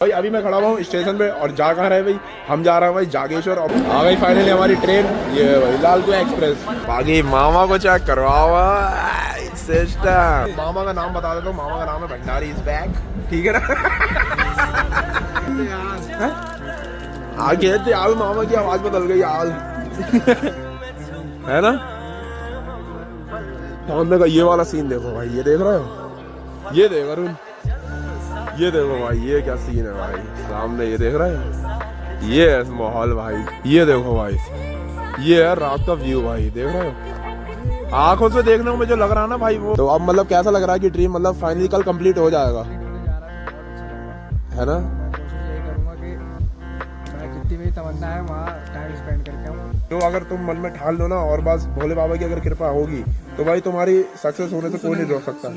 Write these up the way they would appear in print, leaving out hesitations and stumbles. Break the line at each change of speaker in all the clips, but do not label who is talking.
भाई अभी मैं खड़ा हुआ हूँ स्टेशन पे और जा कहाँ रहे भाई, हम जा रहे हैं भाई जागेश्वर। और आ गई फाइनली हमारी ट्रेन, ये भाई लाल कुआं एक्सप्रेस। बाकी मामा को चेक करवाओ सिस्टम। मामा का नाम बता देता हूँ, मामा का नाम है भंडारी इज बैक, ठीक है ना। आगे थे यार, मामा की आवाज बदल गई यार। है ना, सामने का ये वाला सीन देखो भाई, ये देख रहे हो, ये देख अरुण, ये देखो भाई, ये क्या सीन है भाई सामने, ये देख रहे हैं, ये है माहौल भाई, ये देखो भाई, ये है रात का व्यू भाई, देख रहे हो। आंखों से देखने को मुझे लग रहा है ना भाई वो। तो अब मतलब कैसा लग रहा है कि ड्रीम मतलब फाइनली कल कंप्लीट हो जाएगा, है ना।
मेरी तमन्ना है वहाँ टाइम स्पेंड करके आऊँ।
तो अगर तुम मन में ठान लो ना, और बस भोले बाबा की अगर कृपा होगी तो भाई तुम्हारी सक्सेस होने से कोई नहीं रोक सकता।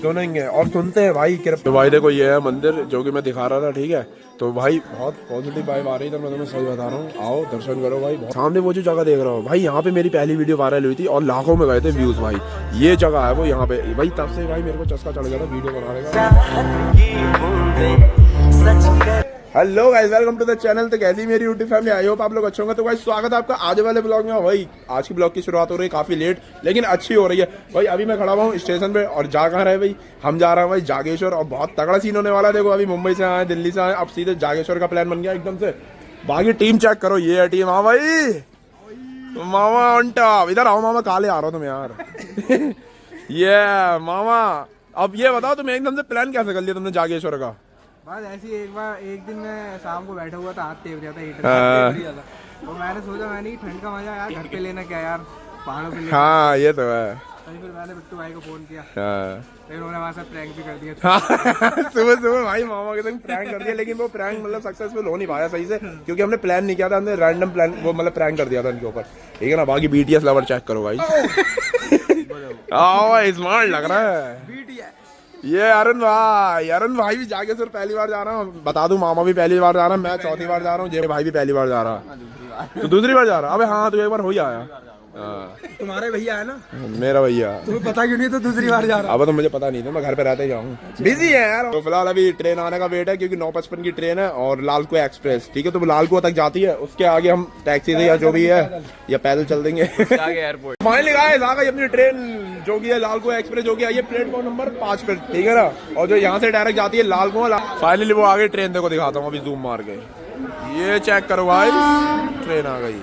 सुनेंगे और सुनते हैं भाई कृपा। तो भाई देखो ये है मंदिर जो कि मैं दिखा रहा था, ठीक है। तो भाई बहुत पॉजिटिव वाइब आ रही है, तो मैं तुम्हें सही बता रहा हूँ, आओ दर्शन करो भाई। सामने वो जो जगह देख रहा हूँ भाई, यहाँ पे मेरी पहली वीडियो वायरल हुई थी और लाखों में गए थे व्यूज भाई। ये जगह है वो यहाँ पे भाई, तब से भाई मेरे को चस्का चढ़ गया था वीडियो बनाने का। Hello guys, welcome to the channel. तो कैसी मेरी यूट्यूब फैमिली, आई होप आप लोग अच्छे होंगे। तो गाइस स्वागत है आपका आज वाले ब्लॉग में। भाई आज की ब्लॉग की शुरुआत हो रही है काफी लेट, लेकिन अच्छी हो रही है भाई। अभी मैं खड़ा हुआ हूँ स्टेशन पे और जा कहाँ रहे भाई, हम जा रहे हैं भाई जागेश्वर। और बहुत तगड़ा सीन होने वाला है। देखो अभी मुंबई से आए, दिल्ली से आए, अब सीधे जागेश्वर का प्लान बन गया एकदम से। बाकी टीम चेक करो, ये है टीम। हाँ भाई मामा ऑन टॉप, इधर आओ मामा, काले आ रहा हो तुम यार। ये मामा, अब ये बताओ तुम्हें एकदम से प्लान कैसे कर लिया तुमने जागेश्वर का?
बस ऐसी एक दिन मैं शाम को बैठा हुआ था, हाथ टेप रहा था हीटर, तो मैंने सोचा मैंने ठंड का मजा यार घर पे लेना क्या यार, पहाड़ों पे लेना।
हाँ ये तो है।
फिर मैंने बिट्टू भाई को फोन किया,
हाँ।
फिर उन्होंने वहाँ से प्रैंक भी कर दिया।
सुबह भाई मामा के संग प्रैंक कर दिया, लेकिन वो प्रैंक मतलब सक्सेसफुल हो नहीं पाया सही से, क्योंकि हमने प्लान नहीं किया था, हमने रैंडम प्लान वो मतलब प्रैंक कर दिया था इनके ऊपर, ठीक है ना। बाकी बीटीएस लवर चेक करो भाई। भाई स्मार्ट लग रहा है ये। अरुण भाई भी जागेश्वर पहली बार जा रहा हूँ, बता दूं मामा भी पहली बार जा रहा है, मैं चौथी बार जा रहा हूँ, जे भाई भी पहली बार जा रहा है। तो दूसरी बार जा रहा है। अबे हाँ तो एक बार हो ही आया।
तुम्हारे भैया है ना,
मेरा भैया,
तुम्हें पता क्यों नहीं तो दूसरी बार जा रहा?
अब तो मुझे पता नहीं था, मैं घर पे रहते ही जाऊँ, बिजी है यार। तो फिलहाल अभी ट्रेन आने का वेट है, क्योंकि 9:55 की ट्रेन है और लाल कुआं एक्सप्रेस, ठीक है। तो लाल कुआं तक जाती है, उसके आगे हम टैक्सी से या जो भी है या पैदल चल देंगे आगे एयरपोर्ट। फाइनली गाइस आ गई अपनी ट्रेन जो की है लाल कुआं एक्सप्रेस, जो की आई है प्लेटफॉर्म नंबर 5 पे, ठीक है ना। और जो यहाँ से डायरेक्ट जाती है लाल कुआं। फाइनली वो आगे ट्रेन देखो, दिखाता हूँ अभी जूम मार के, ये चेक करो भाई, ट्रेन आ गई।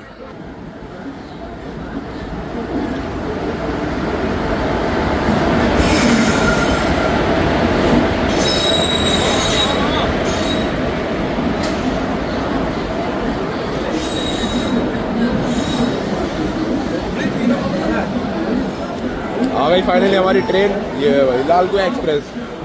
आ गई फाइनली हमारी ट्रेन, ये भाई लाल कुआं express.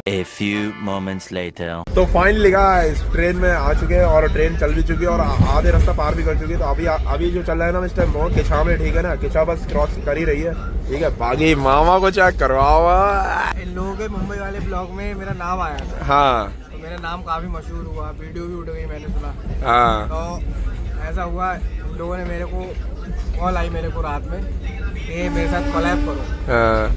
A few moments later.
तो फाइनली गाइस ट्रेन में आ चुके हैं और ट्रेन चल भी चुकी है और आधे रास्ता पार भी कर चुकी है। तो अभी जो चल रहा है ना इस टाइम वो किछा में, ठीक है ना, किछा बस क्रॉस कर ही रही है, ठीक है। बाकी मामा को चेक करवाओ।
इन लोगों के मुंबई वाले ब्लॉग में मेरा नाम आया था।
हाँ
तो मेरा नाम काफी मशहूर हुआ, वीडियो भी उठ गई, मैंने सुना।
हाँ
तो ऐसा हुआ, इन लोगों ने मेरे को कॉल आई मेरे को रात में कि मेरे साथ कोलैब करो।
हाँ।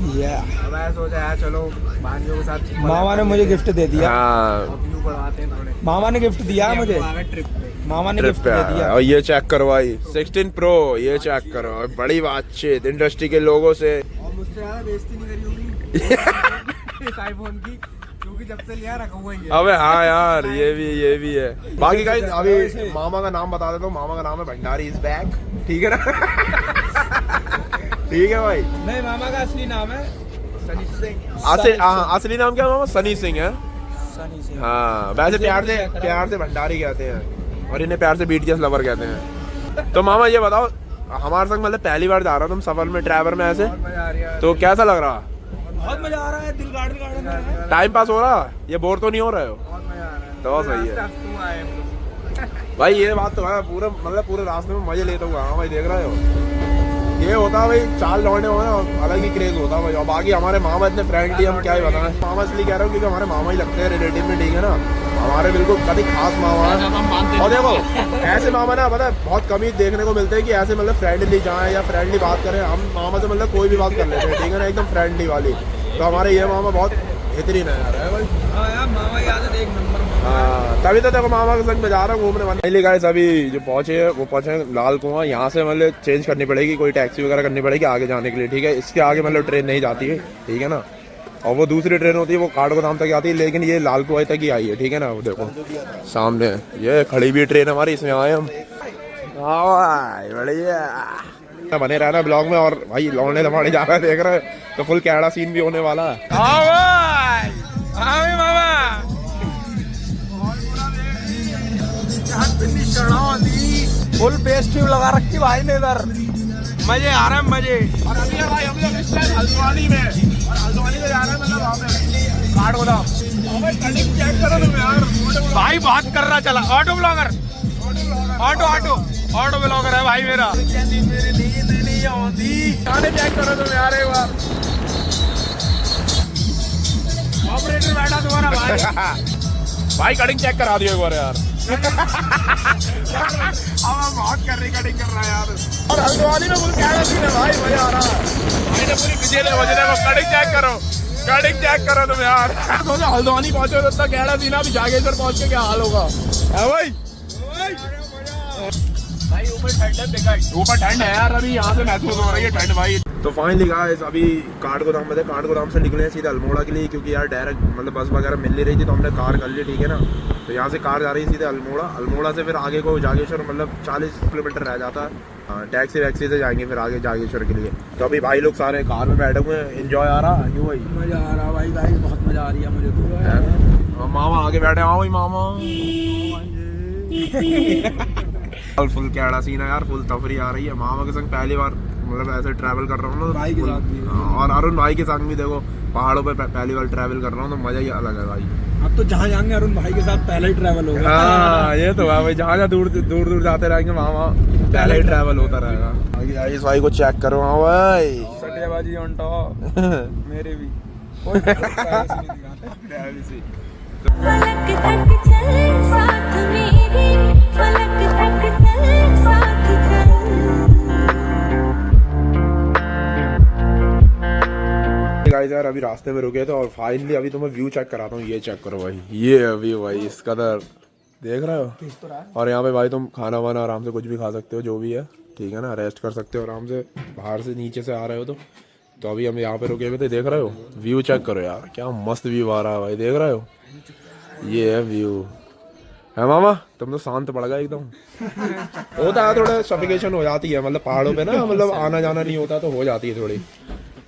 मैं सोचा यार चलो भांजों के साथ।
मामा ने मुझे गिफ्ट दे दिया।
हाँ
व्यू बढ़वाते हैं थोड़े।
मामा ने गिफ्ट दिया मुझे,
ट्रिप पे
मामा ने
ट्रिप
गिफ्ट
पे
दे दिया।
और ये चेक करो भाई 16 प्रो, ये चेक करो, बड़ी बातचीत इंडस्ट्री के लोगों से।
और मुझसे ज़्यादा बेइज्जती नहीं करी होगी इस आईफोन की, क्योंकि जब से लिया रखा हुआ ही है।
अबे हाँ यार ये भी है। बाकी गाइस अभी मामा का नाम बता देता हूँ, मामा का नाम है भंडारी इज बैक, ठीक है ना। ठीक है भाई।
नहीं, मामा का असली नाम है
सनी सिंह।
असली नाम क्या है मामा? सनी सिंह है।
सनी सिंह।
हाँ वैसे प्यार से भंडारी कहते हैं और इन्हें प्यार से बीटीएस लवर कहते हैं। तो मामा ये बताओ, हमारे संग मतलब पहली बार जा रहा तुम सफर में, ट्रैवल में ऐसे,
मजा आ रही है
तो कैसा लग रहा?
बहुत मजा आ रहा है, दिल गार्डन गार्डन में
टाइम पास हो रहा, ये बोर तो नहीं हो रहे हो?
बहुत मजा आ रहा है।
तो सही है
तुम आए
भाई, ये बात तो है, पूरे मतलब पूरे रास्ते में मजे लेता हुआ। हाँ भाई देख रहे हो, ये होता है भाई, चाल लौटने हो ना अलग ही क्रेज होता है भाई। और बाकी हमारे मामा इतने फ्रेंडली, हम क्या ही बताएं। मामा इसलिए कह रहा हूँ क्योंकि हमारे मामा ही लगते हैं रिलेटिव में, ठीक है ना। हमारे बिल्कुल कभी खास मामा है। और देखो ऐसे मामा ना पता है बहुत कम ही देखने को मिलते हैं कि ऐसे मतलब फ्रेंडली जाएं या फ्रेंडली बात करें। हम मामा से मतलब कोई भी बात कर लेते हैं, ठीक है ना, एकदम फ्रेंडली वाली। तो हमारे ये मामा बहुत बेहतरीन है यार, है भाई।
हाँ यार, मामा याद है, एक नंबर।
तभी तो देखो मामा के संग में जा रहा हूँ घूमने। पहले गाइस अभी जो पहुंचे हैं वो पहुंचे हैं लाल कुआं। यहाँ से मतलब चेंज करनी पड़ेगी, कोई टैक्सी वगैरह करनी पड़ेगी आगे जाने के लिए, ठीक है। इसके आगे मतलब ट्रेन नहीं जाती है, ठीक है ना। और वो दूसरी ट्रेन होती है वो काठगोदाम तक आती है, लेकिन ये लाल कुआं तक ही आई है, ठीक है ना। वो देखो सामने ये खड़ी हुई ट्रेन हमारी, इसमें आए हम। बढ़िया बने रहना ब्लॉग में। और भाई लौंडे लमाड़े जा रहा है, देख रहे हैं, तो फुल कैड़ा सीन भी होने वाला है।
फुल पेस्ट ट्यूब लगा रखी भाई ने इधर, मजे आ रहे हैं मजे।
और अभी भाई हम लोग इस टाइम हल्द्वानी में, और हल्द्वानी में जा रहे हैं मतलब वहाँ पे काठगोदाम। चेक करो तुम यार,
भाई बात कर रहा चला, ऑटो ब्लॉगर, ऑटो ब्लॉगर है भाई मेरा।
मेरी नींद नहीं आती। गाने चेक करो तुम यार एक बार।
ऑपरेटर बैठा तुम्हारा भाई।
भाई कटिंग चेक करा दियो एक बार यार। अब बहुत कर रही कटिंग कर रहा है यार। और हल्द्वानी में फुल कैड़ा सीन है भाई, मजा आ रहा है। भाई ने पूरी बिजली बजने को कटिंग चेक करो तुम यार। सोचो हल्द्वानी पहुंचे तो इतना कैड़ा सीन, अभी जागेश्वर पहुंच के क्या हाल होगा है भाई।
भाई ऊपर ठंड है यार, अभी यहाँ से महसूस हो रही है ठंड भाई।
तो फाइनली गाइस अभी काठगोदाम में थे, काठगोदाम से निकले हैं सीधे अल्मोड़ा के लिए, क्योंकि यार डायरेक्ट मतलब बस वगैरह मिल नहीं रही थी, तो हमने कार कर ली, ठीक है ना। तो यहाँ से कार जा रही है सीधे अल्मोड़ा, अल्मोड़ा से फिर आगे को जागेश्वर, मतलब 40 किलोमीटर रह जाता है। हाँ टैक्सी वैक्सी से जाएंगे फिर आगे जागेश्वर के लिए। तो अभी भाई लोग सारे कार में बैठे हुए हैं, एंजॉय आ रहा है। क्यों भाई
मजा आ रहा भाई, गाइस बहुत मजा आ रही है मुझे तो।
मामा आगे बैठे, आओ भाई मामा। फुल कैड़ा सीन है यार, फुल तफरी आ रही है। मामा के संग पहली बार मतलब ऐसे ट्रैवल कर रहा हूँ ना
भाई के साथ भी।
और अरुण भाई के संग भी देखो पहाड़ों पे पहली बार ट्रैवल कर रहा हूँ, तो मजा ही अलग है भाई।
अब तो जहाँ जाएंगे अरुण भाई के साथ पहले ही ट्रैवल होगा।
हाँ ये तो है भाई, जहाँ दूर जाते रहेंगे मामा पहले ही ट्रैवल होता रहेगा। इस भाई को चेक करो। हाँ भाई
सट्टेबाजी ऑन टॉप मेरे भी कोई
फलक तक चल साथ मेरे, फलक तक चल साथ चल।
गाइस यार अभी रास्ते में रुके थे और फाइनली अभी तुम्हें व्यू चेक कराता हूँ। ये चेक करो भाई, ये व्यू भाई, इस कदर देख रहे हो। और यहाँ पे भाई तुम खाना वाना आराम से कुछ भी खा सकते हो, जो भी है, ठीक है ना। रेस्ट कर सकते हो आराम से, बाहर से नीचे से आ रहे हो तो अभी हम यहाँ पे रुके हुए थे, देख रहे हो। व्यू चेक करो यार, क्या मस्त व्यू आ रहा है भाई, देख रहे हो। ये है व्यू है मामा, तुम तो शांत पड़ गए एकदम। होता है थोड़ा सफिकेशन हो जाती है, मतलब पहाड़ों पे ना, मतलब आना जाना नहीं होता तो हो जाती है थोड़ी।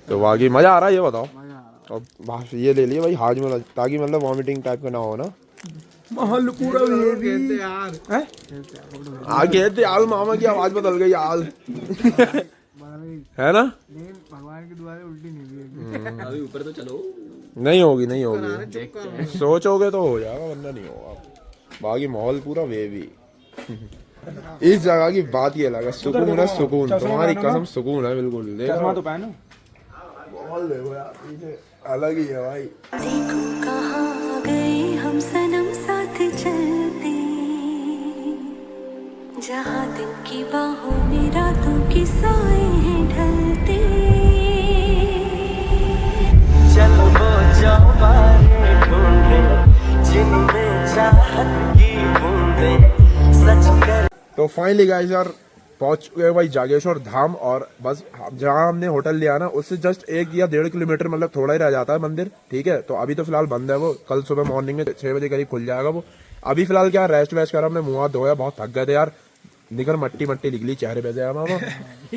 तो बाकी मजा आ रहा है, ये बताओ। और ये ले लिए भाई हाज में, ताकि मतलब वॉमिटिंग टाइप का ना हो ना।
महल पूरा
आगे थे यार, मामा की आवाज बदल गई यार। है ना,
भगवान की दुआ से उल्टी नहीं हुई।
अभी ऊपर तो चलो,
नहीं होगी। सोचोगे तो हो जाएगा, वरना नहीं होगा। बाकी माहौल पूरा वेवी। इस जगह की बात ये लगा, सुकून है, सुकून, तुम्हारी कसम सुकून है बिल्कुल। देखो
तो पहनो,
माहौल देखो यार, पीछे अलग ही है भाई।
देखो कहाँ गए हम सनम साथ चलते, जहाँ दिन की बाहों में रातों के साए हैं ढलते।
चलो वो जवारे ढूंढे जिनमें चाहत की बूंदे सच कर।
तो फाइनली गाइस यार पहुंच गए भाई जागेश्वर धाम। और बस जहाँ हमने होटल लिया ना, उससे जस्ट 1 या 1.5 किलोमीटर मतलब थोड़ा ही रह जाता है मंदिर, ठीक है। तो अभी तो फिलहाल बंद है वो, कल सुबह मॉर्निंग में 6 बजे करीब खुल जाएगा वो। अभी फिलहाल क्या रेस्ट वेस्ट करा, हमने मुँह हाथ धोया, बहुत थक गए थे यार, निकल मट्टी निकली चेहरे पे से यार मामा।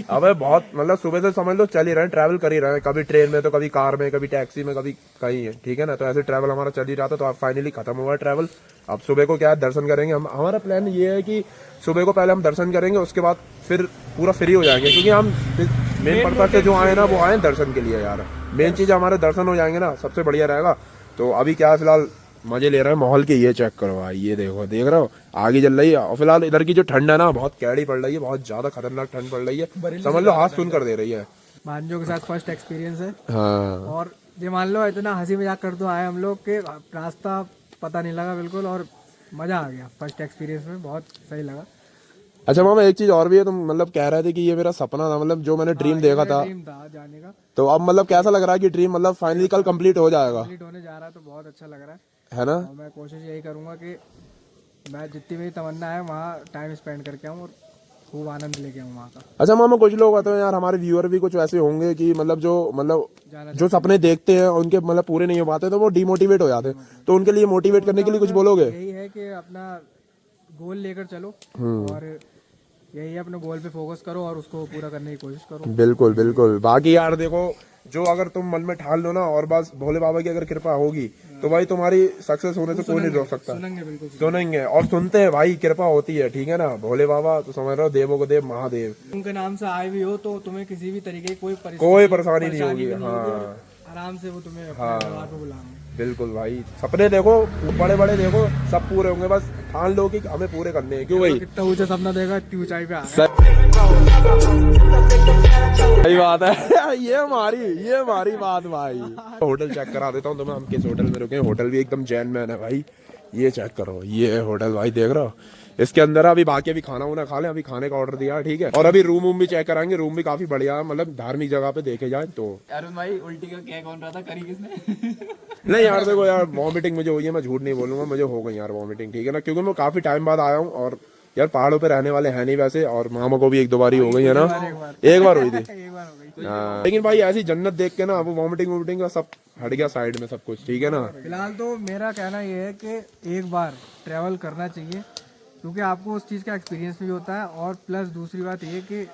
अब बहुत मतलब सुबह से समझ लो चल ही रहे हैं, ट्रैवल कर ही रहे हैं, कभी ट्रेन में तो कभी कार में, कभी टैक्सी में, कभी कहीं है, ठीक है ना। तो ऐसे ट्रैवल हमारा चल ही रहा था। तो अब फाइनली खत्म हुआ ट्रैवल। अब सुबह को क्या है, दर्शन करेंगे हम। हमारा प्लान ये है कि सुबह को पहले हम दर्शन करेंगे, उसके बाद फिर पूरा फ्री हो जाएंगे, क्योंकि हम मेन पर्पज से जो आए ना वो आए दर्शन के लिए यार। मेन चीज हमारे दर्शन हो जाएंगे ना, सबसे बढ़िया रहेगा। तो अभी क्या है, फिलहाल मजे ले रहे हैं माहौल के। ये चेक करो भाई, ये देखो, देख रहे हो आगे चल रही है। और फिलहाल इधर की जो ठंड है ना, बहुत कैड़ी पड़ रही है, बहुत ज्यादा खतरनाक ठंड पड़ रही है, समझ लो हाथ सुन कर दे रही है।
भांजों के साथ फर्स्ट एक्सपीरियंस है।
हाँ
और ये मान लो इतना हंसी मजाक कर तो आए हम लोग के, रास्ता पता नहीं लगा बिल्कुल, और मजा आ गया फर्स्ट एक्सपीरियंस में, बहुत सही लगा।
अच्छा मामा एक चीज और भी है, तुम मतलब कह रहे थे कि ये मेरा सपना था, मतलब जो मैंने ड्रीम देखा था,
ड्रीम था जाने का,
तो अब मतलब कैसा लग रहा है कि ड्रीम मतलब फाइनली कल कंप्लीट हो जाएगा?
कंप्लीट होने जा रहा है, तो बहुत अच्छा लग रहा है।
है ना।
और मैं कोशिश यही करूँगा कि मैं जितनी मेरी तमन्ना है वहाँ टाइम स्पेंड करके आऊँ और खूब आनंद लेके आऊँ वहाँ का।
अच्छा मामा, कुछ लोग होते हैं यार, हमारे व्यूअर भी कुछ ऐसे होंगे कि मतलब जो सपने देखते हैं उनके मतलब पूरे नहीं हो पाते तो वो डिमोटिवेट हो जाते हैं, तो उनके लिए मोटिवेट करने के लिए कुछ बोलोगे?
यही है कि अपना गोल लेकर चलो और यही है, अपने गोल पे फोकस करो और उसको पूरा करने की कोशिश करो।
बिल्कुल बिल्कुल। बाकी यार देखो, जो अगर तुम मन में ठान लो ना और बस भोले बाबा की अगर कृपा होगी तो भाई तुम्हारी सक्सेस होने से कोई नहीं रोक सकता।
सुनेंगे, बिल्कुल
सुनेंगे और सुनते हैं भाई, कृपा होती है, ठीक है ना। भोले बाबा तो समझ रहे हो, देवों को देव महादेव।
उनके नाम से आए भी हो तो तुम्हें किसी भी तरीके की
कोई परेशानी नहीं होगी। हाँ,
आराम से वो तुम्हें अपने दरबार पे बुलाएंगे।
बिल्कुल भाई। सपने देखो बड़े बड़े देखो, सब पूरे होंगे, बस ठान लो कि हमें पूरे करने हैं। क्यों भाई?
कितना ऊंचा सपना देगा इतनी ऊंचाई पे आ गए।
सही बात है। ये हमारी बात भाई। होटल चेक करा देता हूँ तुम्हें, हम किस होटल में रुके हैं। होटल भी एकदम जैन मैन है भाई। ये चेक करो, ये होटल भाई, देख रहे हो। इसके अंदर अभी बाकी अभी खाना वाना खा लें, अभी खाने का ऑर्डर दिया, ठीक है। और अभी रूम भी चेक कराएंगे, रूम भी काफी बढ़िया है, मतलब धार्मिक जगह पे देखे जाए तो।
अरुण भाई, उल्टी का क्या कौन रहा था, करी किसने?
नहीं यार देखो यार, वॉमिटिंग मुझे हुई है, मैं झूठ नहीं बोलूंगा, मुझे हो गई यार वॉमिटिंग, ठीक है ना। क्योंकि मैं काफी टाइम बाद आया हूँ और यार पहाड़ों पे रहने वाले हैं नहीं वैसे, और मामा को भी एक दो बार ही हो गई है ना। एक बार हुई थी।
एक बार हो गई।
हाँ, लेकिन भाई ऐसी जन्नत देख के ना वो वॉमिटिंग का सब हट गया साइड में, सब कुछ ठीक है ना।
फिलहाल तो मेरा कहना ये है कि एक बार ट्रैवल करना चाहिए, क्योंकि आपको उस चीज़ का एक्सपीरियंस भी होता है और प्लस दूसरी बात ये कि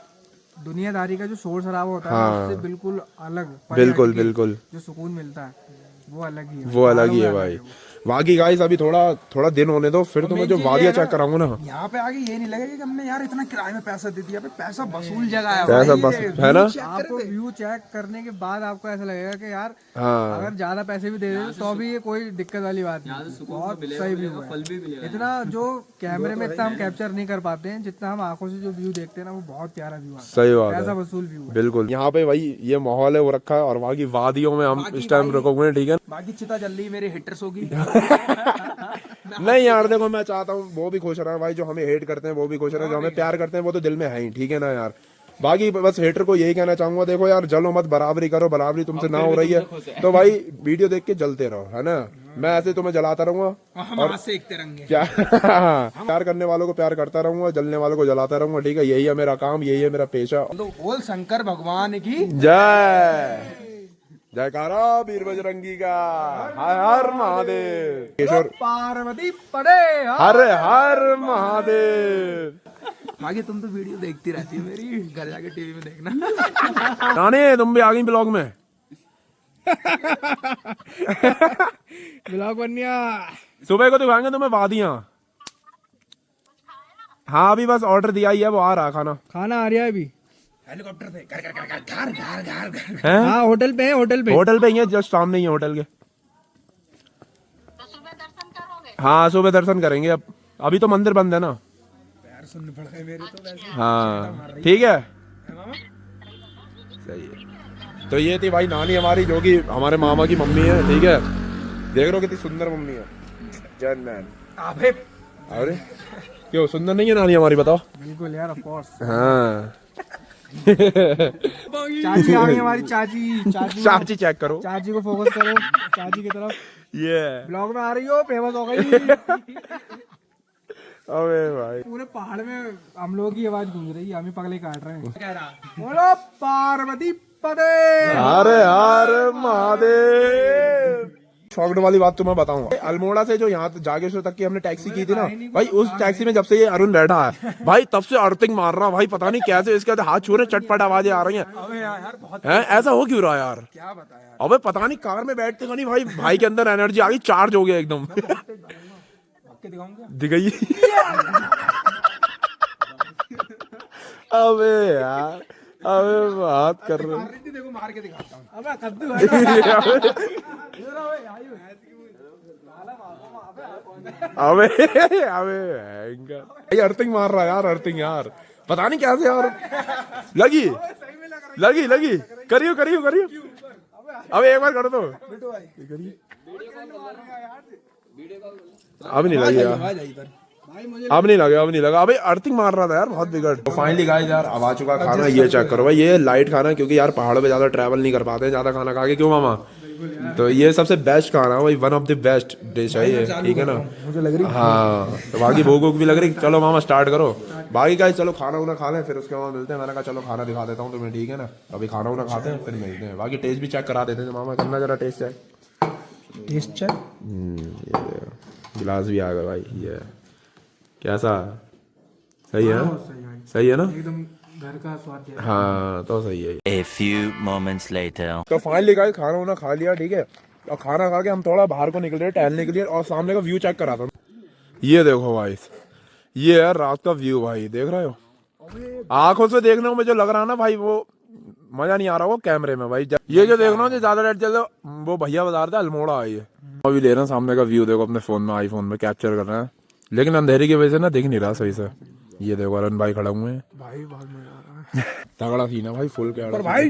दुनियादारी का जो शोर शराबा होता है उससे बिल्कुल अलग,
बिल्कुल बिल्कुल,
जो सुकून मिलता है वो अलग ही है।
वो अलग ही है भाई। बाकी गाइस अभी थोड़ा दिन होने दो, फिर तो मैं जो वादियां चेक कराऊंगा ना,
यहाँ पे आगे ये नहीं लगेगा कि हमने यार इतना किराए में पैसा दे दिया, पैसा वसूल जगह है
पैसा बस है ना।
आपको व्यू चेक करने के बाद आपको ऐसा लगेगा कि यार
हाँ,
अगर ज्यादा पैसे भी दे दे तो भी ये कोई दिक्कत वाली बात नहीं, बहुत सही व्यू है। इतना जो कैमरे में इतना हम कैप्चर नहीं कर पाते हैं, जितना हम आंखों से जो व्यू देखते हैं ना वो बहुत प्यारा व्यू आता है।
सही बात
पैसा
है,
वसूल व्यू है
बिल्कुल। यहाँ पे भाई ये माहौल है वो रखा है, और वहाँ की वादियों में हम इस टाइम रुके हुए हैं, ठीक है।
बाकी चिता जल रही मेरे हिटर्स होगी।
नहीं यार देखो, मैं चाहता हूँ वो भी खुश रहे भाई, जो हमें हेट करते हैं वो भी खुश रहे, जो हमें प्यार करते हैं वो तो दिल में है ही, ठीक है ना यार। बाकी बस हेटर को यही कहना चाहूंगा, देखो यार जलो मत, बराबरी करो, बराबरी तुमसे ना हो रही है तो भाई वीडियो देख के जलते रहो, है ना। मैं ऐसे तुम्हें जलाता रहूंगा और
सेकते रहेंगे।
क्या प्यार करने वालों को प्यार करता रहूंगा, जलने वालों को जलाता रहूंगा, ठीक है। यही है मेरा काम, यही है मेरा पेशा।
तो बोल शंकर भगवान की
जय जयकारा वीर बजरंगी का, हर हर महादेव। किशोर
पार्वती पड़े
हर हर महादेव।
बाकी तुम तो वीडियो देखती रहती है मेरी, घर जाके टीवी में देखना।
नानी तुम भी आ गई ब्लॉग में।
ब्लॉग बनिया
सुबह को दिखाएंगे तुम्हें वादियां। हाँ अभी बस ऑर्डर दिया ही है, वो आ रहा खाना
आ रहा है अभी।
हेलीकॉप्टर से घर घर घर घर घर घर घर।
है।
हाँ होटल पे है,
होटल पे ही है, जस्ट सामने ही है होटल के। हाँ सुबह दर्शन करेंगे, अब अभी तो मंदिर बंद है ना।
पैर सुनने पड़ गए मेरे तो वैसे।
हाँ ठीक है, सही है। तो ये थी भाई नानी हमारी, जो कि हमारे मामा की मम्मी है, ठीक है। देख रहे हो कितनी सुंदर मम्मी है, जैन मैन। अरे क्यों सुंदर नहीं है नानी हमारी, बताओ।
बिल्कुल यार, ऑफ कोर्स।
हाँ
चाची आ गई हमारी,
चाची चेक करो,
चाची को फोकस करो, चाची की तरफ।
ये
ब्लॉग में आ रही हो, फेमस हो गई।
अबे भाई
पूरे पहाड़ में हम लोगों की आवाज गूंज रही है, हम ही पगले काट रहे हैं। बोलो पार्वती पदे
हर हर महादेव। शॉक्ड वाली बात तो मैं बताऊंगा, अल्मोड़ा से जो यहाँ जागेश्वर तक की हमने टैक्सी की थी ना भाई, उस टैक्सी में जब से ये अरुण बैठा है भाई, तब से अर्थिंग मार रहा भाई, पता नहीं कैसे इसके हाथ छू रहे, चटपट आवाजें आ रही हैं। ऐसा हो क्यों रहा यार, क्या बताया। अबे पता नहीं, कार में बैठते नहीं भाई, भाई के अंदर एनर्जी आ गई, चार्ज हो गया एकदम। दिखाइए। अबे यार, अबे बात कर रहे हैं,
देखो मार के दिखाता हूँ।
अबे कद्दू
अबे अबे भाई अर्थिंग मार रहा है यार, अर्थिंग यार, पता नहीं कैसे यार। लगी लगी लगी, करियो करियो करियो। अबे एक बार कर दो, अब नहीं लगी यार, अब नहीं लगा, अब नहीं लगा। अबे अर्थिंग मार रहा था यार, बहुत बिगड़। तो फाइनली गाइस यार अब आ चुका खाना, ये चेक करो भाई, ये लाइट खाना, क्योंकि यार पहाड़ों पे ज्यादा ट्रैवल नहीं कर पाते ज्यादा खाना खा के, क्यों मामा। तो ये सबसे बेस्ट खाना है भाई, one of the best dish है ये, ठीक है ना।
मुझे लग रही
हाँ तो बाकी भूख वूख भी लग रही, चलो मामा स्टार्ट करो। बाकी का चलो खाना उना खा लें, फिर उसके बाद मिलते हैं। मैंने कहा चलो खाना दिखा देता हूँ तुम्हें, ठीक है ना। अभी खाना उना खाते हैं फिर मिलते हैं। बाकी टेस्ट भी चेक करा देते हैं मामा, करना जरा टेस्ट चेक।
Test check.
गिलास भी आ गया भाई। ये कैसा, सही है, सही है ना,
एकदम घर का स्वाद है।
हाँ तो सही है।
A few moments later.
तो फाइनली गाइस खाना उना खा लिया, ठीक है। और खाना खा के हम थोड़ा बाहर को निकल रहे टहलने के लिए, और सामने का व्यू चेक करा था। ये देखो भाई, ये है रात का व्यू भाई, देख रहे हो। आंखों से देखने में जो लग रहा है ना भाई, वो मजा नहीं आ रहा वो कैमरे में भाई। ये जो देख रहा हूँ जो ज्यादा लाइट चल रहा है, वो भैया बता रहे थे अल्मोड़ा आई है। अभी ले रहे हैं सामने का व्यू, देखो अपने फोन में, आईफोन में कैप्चर कर रहे हैं, लेकिन अंधेरे की वजह से ना दिख नहीं रहा सही से। ये देखो अरुण भाई खड़े हुए हैं
भाई बहुत मजा आ रहा है।
तगड़ा सीन है भाई, फुल कैमरा।
भाई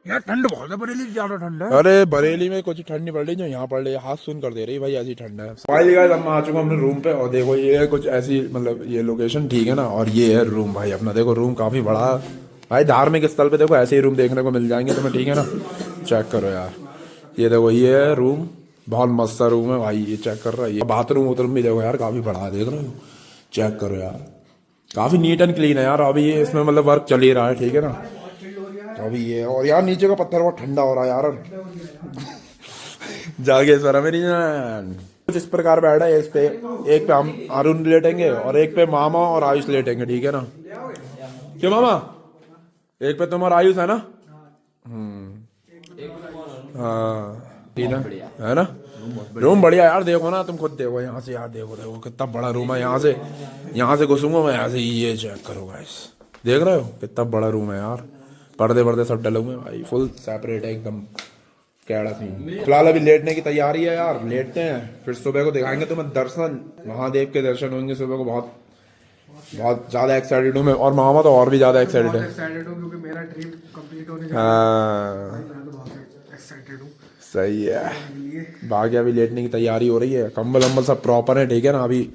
यार ठंड बहुत है, बरेली ज्यादा ठंड है।
अरे बरेली में कुछ ठंड नहीं पड़ रही जो यहाँ पड़ रही है, हाथ सुन कर दे रही भाई, ऐसी ठंड है। फाइनली गाइस हम आ चुके हैं अपने रूम पे, और देखो ये है कुछ ऐसी, मतलब ये लोकेशन, ठीक है ना। और ये है रूम भाई अपना, देखो रूम काफी बड़ा है भाई। धार्मिक स्थल पे देखो ऐसे ही रूम देखने को मिल जाएंगे तुम्हें, ठीक है ना। चेक करो यार, ये देखो ये है रूम, बहुत मस्त रूम है भाई। ये चेक कर रहा है, ये बाथरूम उतरूम भी देखो यार काफी बड़ा है, देख रहे हो। चेक करो यार, काफी नीट एंड क्लीन है यार। अभी ये इसमें मतलब वर्क चल ही रहा है, ठीक है ना। तो अभी ये, और यार नीचे का पत्थर बहुत ठंडा हो रहा है यार। जागेश्वर मेरी जान कुछ इस प्रकार बैठा है, इस पे एक पे हम अरुण लेटेंगे और एक पे मामा और आयुष लेटेंगे, ठीक है ना। क्यों मामा, एक पे तुम और आयुष है ना। हाँ ठीक है ना। रूम बढ़िया यार, देखो ना तुम खुद देखो यहाँ से यार, देखो देखो कितना बड़ा रूम है। यहाँ से घुसूंगा मैं यहाँ से, ये चेक करो गाइस, देख रहे हो कितना बड़ा रूम है यार। पर्दे वर्दे सब डले हुए हैं भाई, फुल सेपरेट है एकदम, कैड़ा सीन। फिलहाल अभी लेटने की तैयारी है यार, लेटते हैं फिर सुबह को दिखाएंगे तुम्हें दर्शन, महादेव के दर्शन होंगे सुबह को। बहुत बहुत ज्यादा एक्साइटेड हूँ मैं, और मामा तो और भी ज्यादा एक्साइटेड है।
एक्साइटेड हूँ क्योंकि मेरा ड्रीम कंप्लीट होने जा
हाँ
मैं तो बहुत एक्साइटेड हूँ।
सही है। बाकी अभी लेटने की तैयारी हो रही है, कंबल वम्बल सब प्रॉपर है, ठीक है ना। अभी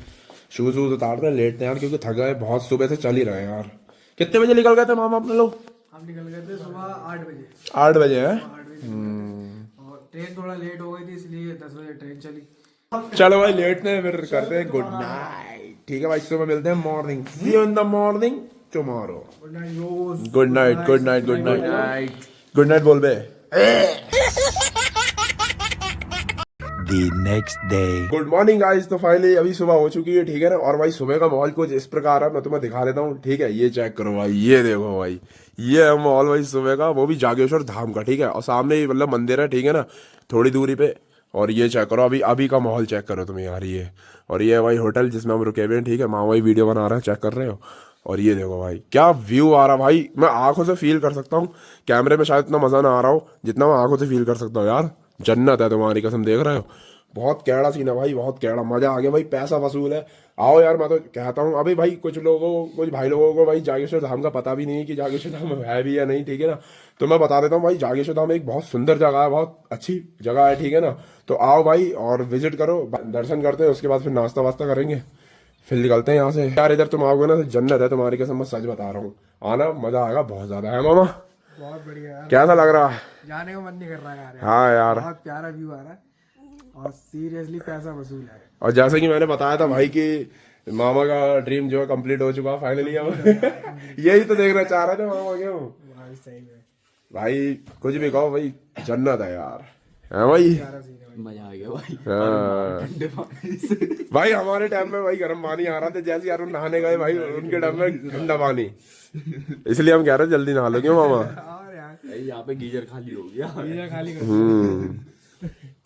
शूज वूज उतार रहे हैं, लेटते हैं यार क्योंकि थक गए बहुत, सुबह से चल ही रहे हैं यार। कितने बजे निकल गए थे मामा अपने लोग?
हम निकल गए थे सुबह 8 बजे।
8 बजे है।
और ट्रेन थोड़ा लेट हो गई थी इसलिए 10 बजे ट्रेन चली।
चलो भाई लेटते हैं, फिर करते हैं गुड नाइट, ठीक है भाई। सुबह मिलते हैं morning, see you in the morning tomorrow.
Good night योस।
Good night, good night, good night, good night बोल बे।
The next day.
Good morning guys. तो फाइनली अभी सुबह हो चुकी है, ठीक है ना। और भाई सुबह का माहौल कुछ इस प्रकार है, मैं तुम्हें दिखा देता हूँ, ठीक है। ये चेक करो भाई, ये देखो भाई, ये है माहौल भाई सुबह का, वो भी जागेश्वर धाम का, ठीक है। और सामने ही मतलब मंदिर है, ठीक है ना, थोड़ी दूरी पे। और ये चेक करो अभी का माहौल चेक करो तुम यार, ये। और ये है भाई होटल जिसमें हम रुके हुए हैं, ठीक है। माँ भाई वीडियो बना रहा है, चेक कर रहे हो। और ये देखो भाई क्या व्यू आ रहा भाई, मैं आंखों से फील कर सकता हूँ। कैमरे में शायद इतना मजा ना आ रहा हो जितना मैं आंखों से फील कर सकता हूँ यार। जन्नत है तुम्हारी कसम, देख रहे हो। बहुत कैड़ा सीन है भाई, बहुत कैड़ा, मजा आ गया भाई, पैसा वसूल है। आओ यार, मैं तो कहता हूँ। अभी भाई कुछ भाई लोगों को भाई जागेश्वर धाम का पता भी नहीं है कि जागेश्वर धाम है भी या नहीं, ठीक है ना। तो मैं बता देता हूँ भाई, जागेश्वर धाम एक बहुत सुंदर जगह है, बहुत अच्छी जगह है, ठीक है ना। तो आओ भाई और विजिट करो, दर्शन करते हैं, उसके बाद फिर नाश्ता वास्ता करेंगे, फिर निकलते हैं यहाँ से यार। इधर तुम आओगे ना तो जन्नत है तुम्हारी कसम, मैं सच बता रहा हूँ। आना, मजा आएगा बहुत ज्यादा है मामा।
बहुत बढ़िया यार,
कैसा लग रहा है?
जाने का मन नहीं कर रहा है यार।
हाँ यार,
बहुत प्यारा व्यू आ रहा है और सीरियसली पैसा वसूल है।
और जैसे कि मैंने बताया था भाई कि मामा का ड्रीम जो है कंप्लीट हो चुका है फाइनली। अब यही तो देखना चाह रहे थे मामा, क्यों
भाई सही में
भाई, कुछ भी कहो भाई, जन्नत है यार, है भाई।
मजा आ गया भाई।
हाँ। भाई हमारे टाइम में भाई गर्म पानी आ रहा था, जैसे यार नहाने गए भाई उनके टाइम में ठंडा पानी, इसलिए हम कह रहे जल्दी नहा लो, क्यों मामा?
और यार
यहाँ पे गीजर खाली हो गया।
गीजर खाली कर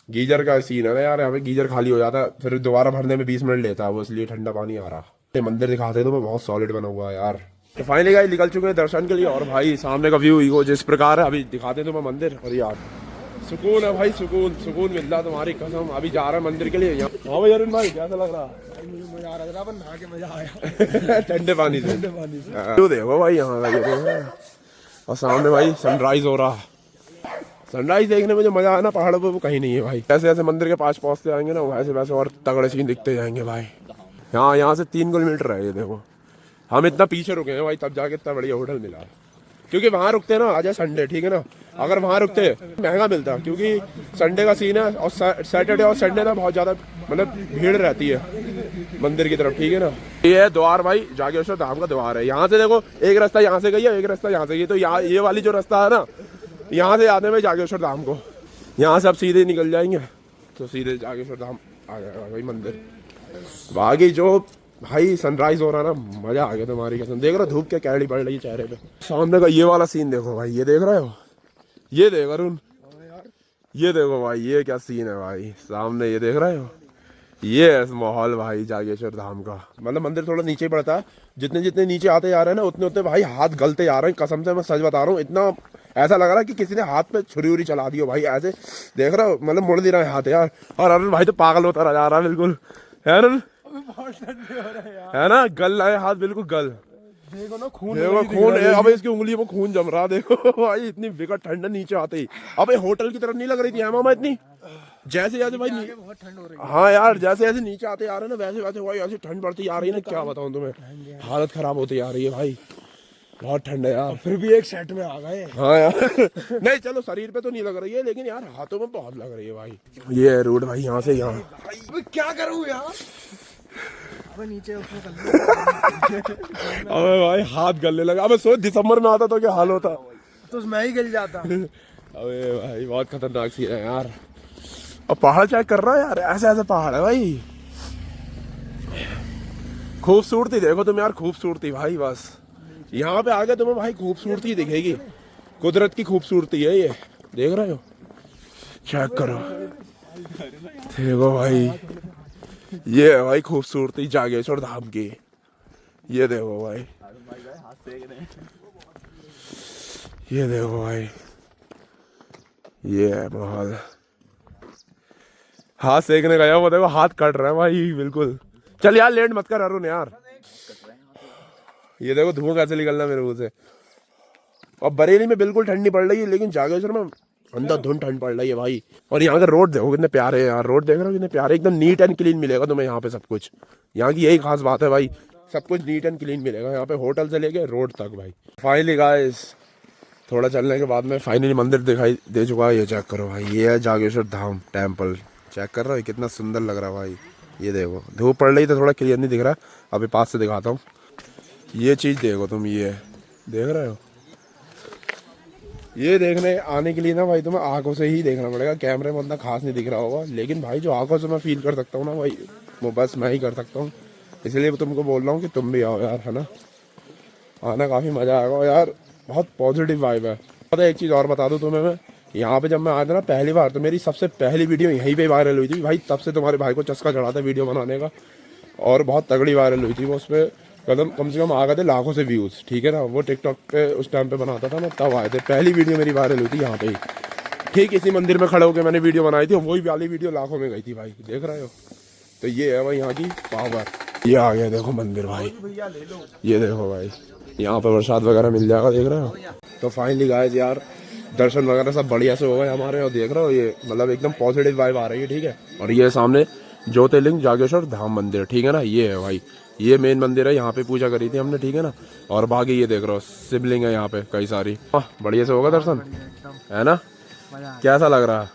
गीजर का सीन है ना यार, यहाँ पे गीजर खाली हो जाता है, फिर दोबारा भरने में 20 मिनट लेता है वो, इसलिए ठंडा पानी आ रहा। मंदिर दिखाते तो बहुत सॉलिड बना हुआ है यार। तो फाइनली गाइस निकल चुके हैं दर्शन के लिए, और भाई सामने का व्यू जिस प्रकार है, अभी दिखाते तो मैं मंदिर। और यार सुकून है भाई, सुकून मिल रहा तुम्हारी कसम। अभी जा रहा है मंदिर के लिए। हाँ भाई अरुण भाई कैसा लग रहा?
मुझे मजा आ रहा था, नहा के मजा आया
ठंडे पानी से। तो देखो भाई यहाँ का, और सामने भाई सनराइज हो रहा। सनराइज देखने में जो मजा आया ना पहाड़ों पे, वो कहीं नहीं है भाई। जैसे जैसे मंदिर के पास पहुंचते जाएंगे ना, वैसे वैसे और तगड़े सीन दिखते जाएंगे भाई। यहाँ से 3 किलोमीटर है ये देखो। हम इतना पीछे रुके हैं भाई, तब जाके इतना बढ़िया होटल मिला, क्योंकि वहाँ रुकते हैं ना आज संडे, ठीक है ना। अगर वहाँ रुकते महंगा मिलता, क्योंकि संडे का सीन है और सैटरडे और संडे ना बहुत ज़्यादा मतलब भीड़ रहती है मंदिर की तरफ, ठीक है ना। ये है द्वार भाई, जागेश्वर धाम का द्वार है। यहाँ से देखो एक रास्ता यहाँ से गई है, एक रास्ता यहाँ से गई, तो यहाँ ये वाली जो रास्ता है ना, यहाँ से आने में जागेश्वर धाम को, यहाँ से आप सीधे निकल जाएंगे तो सीधे जागेश्वर धाम आ जाएगा भाई मंदिर। बाकी जो भाई सनराइज हो रहा है ना, मजा आ गया तुम्हारी कसम। देख रहे हो धूप क्या कैडी पड़ रही है चेहरे पे। सामने का ये वाला सीन देखो भाई, ये देख रहे हो, ये देख अरुण, ये देखो भाई ये क्या सीन है भाई सामने, ये देख रहे हो, ये है माहौल भाई जागेश्वर धाम का। मतलब मंदिर थोड़ा नीचे पड़ता है, जितने जितने नीचे आते जा रहे हैं ना उतने उतने भाई हाथ गलते जा रहे हैं, कसम से मैं सच बता रहा हूँ। इतना ऐसा लग रहा है कि किसी ने हाथ पे छुरी उरी चला दी हो भाई, ऐसे देख रहा हो, मतलब मुड़ नहीं रहा है हाथ यार। और अरुण भाई तो पागल होता जा रहा है बिल्कुल, है अरुण, है ना, गल रहा है हाथ बिल्कुल गल।
देखो ना खून,
देखो खून है, अब इसकी उंगली में खून जम रहा, देखो भाई इतनी विकट ठंड नीचे आते ही। अब होटल की तरफ नहीं लग रही थी मामा इतनी, जैसे जैसे भाई
बहुत ठंड हो रही है।
हाँ यार, जैसे जैसे नीचे आते आ रहे हैं ना वैसे वैसे भाई ऐसी ठंड बढ़ती आ रही है ना, क्या बताऊं तुम्हें, हालत खराब होती आ रही है भाई, बहुत ठंड है यार।
फिर भी एक सेट में आ गए।
हाँ यार नहीं चलो शरीर पे तो नहीं लग रही है, लेकिन यार हाथों में बहुत लग रही है भाई। ये है रोड भाई, यहाँ से यहाँ
क्या करूँ यार, नीचे
अबे भाई हाथ गलने लगा। अबे सोच दिसंबर में आता तो क्या हाल होता,
तो मैं ही गल जाता।
अबे भाई बहुत खतरनाक सीन है यार। और पहाड़ चेक कर रहा है यार, ऐसे ऐसे पहाड़ है भाई, खूबसूरती देखो तुम यार, खूबसूरती भाई बस यहाँ पे आगे तुम्हें भाई खूबसूरती दिखेगी, कुदरत की खूबसूरती है ये, देख रहे हो, चेक करो, देखो भाई ये है भाई खूबसूरती जागेश्वर धाम की, ये देखो भाई, ये देखो भाई, ये है माहौल। हाथ सेकने गया वो देखो हाथ कट रहा है भाई बिल्कुल। चल यार लेट मत कर अरुण यार, ये देखो धुआं कैसे निकलना मेरे मुंह से। और बरेली में बिल्कुल ठंडी पड़ रही है, लेकिन जागेश्वर में अंधाधुंध ठंड पड़ रही है भाई। और यहाँ के रोड देखो कितने प्यारे हैं यार, रोड देख रहे हो कितने प्यारे, एकदम नीट एंड क्लीन मिलेगा तुम्हें यहाँ पे सब कुछ। यहाँ की यही खास बात है भाई, सब कुछ नीट एंड क्लीन मिलेगा यहाँ पे, होटल से लेके रोड तक भाई। फाइनली गाइस थोड़ा चलने के बाद में फाइनली मंदिर दिखाई दे चुका है। ये चेक करो भाई, ये है जागेश्वर धाम टेम्पल, चेक कर रहे हो कितना सुंदर लग रहा है भाई। ये देखो धूप पड़ रही तो थोड़ा क्लियर नहीं दिख रहा, अभी पास से दिखाता हूँ। ये चीज़ देखो तुम, ये देख रहे हो, ये देखने आने के लिए ना भाई तुम्हें आंखों से ही देखना पड़ेगा, कैमरे में उतना खास नहीं दिख रहा होगा, लेकिन भाई जो आंखों से मैं फील कर सकता हूँ ना भाई, वो बस मैं ही कर सकता हूँ। इसलिए तुमको बोल रहा हूँ कि तुम भी आओ यार, है ना, आना काफ़ी मज़ा आएगा यार, बहुत पॉजिटिव वाइब है। पता है एक चीज़ और बता दूँ तुम्हें, मैं यहाँ पे जब मैं आया था ना पहली बार, तो मेरी सबसे पहली वीडियो यहीं पे वायरल हुई थी भाई, तब से तुम्हारे भाई को चस्का चढ़ा था वीडियो बनाने का, और बहुत तगड़ी वायरल हुई थी वो, उस पर कम से कम आ गए थे लाखों से व्यूज़, ठीक है ना। वो टिकटॉक पे उस टाइम पे बनाता था मैं, तब आए थे, पहली वीडियो मेरी वायरल हुई थी यहाँ पे ही, ठीक इसी मंदिर में खड़े होकर मैंने वीडियो बनाई थी, वही वाली वीडियो लाखों में गई थी भाई, देख रहे हो। तो ये है भाई यहाँ की पावर। ये आ गया देखो मंदिर भाई, ये देखो भाई यहाँ पर प्रसाद वगैरह मिल जाएगा, देख रहे हो। तो फाइनली गाइस यार दर्शन वगैरह सब बढ़िया से हो गए हमारे, और देख रहे हो ये मतलब एकदम पॉजिटिव वाइब आ रही है, ठीक है। और ये सामने ज्योतिर्लिंग जागेश्वर धाम मंदिर, ठीक है ना, ये है भाई, ये मेन मंदिर है, यहाँ पे पूजा करी थी हमने, ठीक है ना। और बाकी ये देख रहे हो शिवलिंग है यहाँ पे कई सारी, बढ़िया से होगा दर्शन, है ना। कैसा लग रहा है,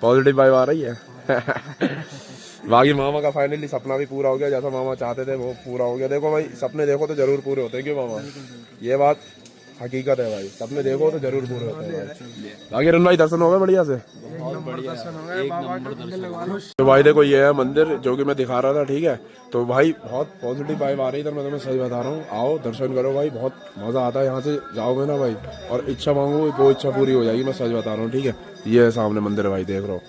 पॉजिटिव वाइब आ रही है। बाकी मामा का फाइनली सपना भी पूरा हो गया, जैसा मामा चाहते थे वो पूरा हो गया। देखो भाई सपने देखो तो जरूर पूरे होते हैं, क्यों मामा, ये बात हकीकत है भाई, सपने देखो तो जरूर पूरे होते हैं भाई। बाकी रन भाई दर्शन हो गए बढ़िया से, तो भाई देखो ये है मंदिर जो कि मैं दिखा रहा था, ठीक है। तो भाई बहुत पॉजिटिव वाइब आ रही है, मैं तुम्हें सही बता रहा हूँ, आओ दर्शन करो भाई, बहुत मज़ा आता है यहाँ से जाओगे ना भाई, और इच्छा मांगो वो इच्छा पूरी हो जाएगी, मैं सच बता रहा हूँ, ठीक है। ये है सामने मंदिर भाई, देख रहे हो।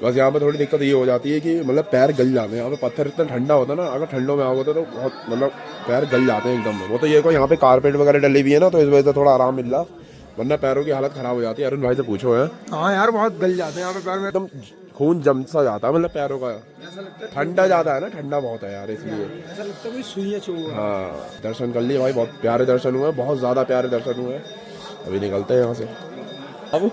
बस यहाँ पे थोड़ी दिक्कत ये हो जाती है कि मतलब पैर गल जाते हैं, यहाँ पे पत्थर इतना ठंडा होता है ना, अगर ठंडों में आओगे तो बहुत मतलब पैर गल जाते हैं एकदम। वो तो ये को यहाँ पे कारपेट वगैरह डली हुई है ना, तो इस वजह से थोड़ा आराम मिल रहा, वरना पैरों की हालत खराब हो जाती है। अरुण भाई से पूछो है।
हाँ यार बहुत गल जाते हैं यहाँ पे पैर में,
एकदम खून जम सा जाता है, मतलब पैरों का ठंडा जाता है ना, ठंडा बहुत है यार, इसलिए
ऐसा लगता है कोई सुइयां चुभ रहा है।
हाँ दर्शन कर लिए भाई, बहुत प्यारे दर्शन हुए, बहुत ज़्यादा प्यारे दर्शन हुए। अभी निकलते हैं यहाँ से। अब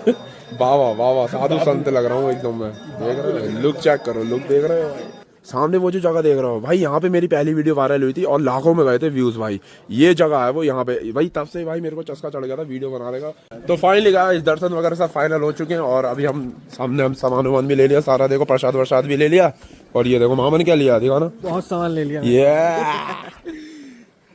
वाह वाह वाह वाह, साधु संत लग रहा हूँ एकदम मैं, देख रहे हो, लुक चेक करो, लुक देख रहे हो भाई, सामने वो जो जगह देख रहा हूँ भाई, यहाँ पे मेरी पहली वीडियो वायरल हुई थी और लाखों में गए थे व्यूज भाई। ये जगह है वो यहाँ पे भाई, तब से भाई मेरे को चस्का चढ़ गया था वीडियो बनाने का। तो फाइनली गाइस दर्शन वगैरह सब फाइनल हो चुके हैं और अभी हम सामने हम सामान वामान भी ले लिया सारा, देखो प्रसाद वरसाद भी ले लिया। और ये देखो मामा ने क्या लिया दिखा ना,
बहुत सामान ले लिया।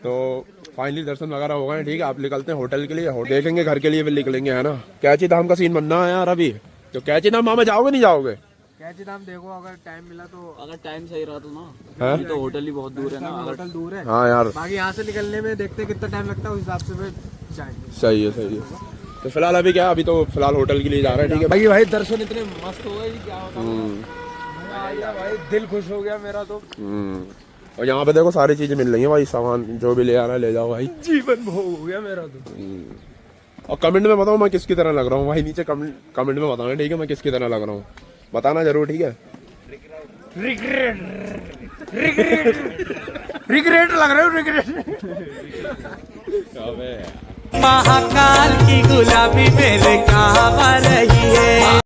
तो फाइनली दर्शन वगैरह हो गए, ठीक है। आप निकलते हैं होटल के लिए, देखेंगे घर के लिए भी निकलेंगे, है ना। कैची धाम का सीन बनना है यार अभी। तो कैची धाम मामा जाओगे नहीं जाओगे?
कैची धाम देखो अगर टाइम मिला तो,
अगर टाइम सही रहा तो ना,
है?
तो होटल ही बहुत दूर है ना,
होटल दूर है।
हाँ यार
बाकी यहाँ से निकलने में देखते हैं कितना टाइम लगता है, उस हिसाब से फिर जाएंगे।
सही है सही है। तो फिलहाल अभी क्या, अभी तो फिलहाल होटल के लिए जा रहे हैं, ठीक है।
भाई भाई दर्शन इतने मस्त हो गए, क्या होता है भाई, दिल खुश हो गया मेरा तो।
और यहाँ पे देखो सारी चीजें मिल रही हैं भाई, सामान जो भी ले आना है ले जाओ भाई।
जीवन भोग हो गया मेरा तो।
और कमेंट में बताओ मैं किसकी तरह लग रहा हूँ भाई, नीचे कमेंट में बताना, ठीक है, मैं किसकी तरह लग रहा हूँ, बताना जरूर, ठीक है।
रिग्रेट लग रहे हो, रिग्रेट।
महाकाल की गुलाबी मेरे कहाँ रही है।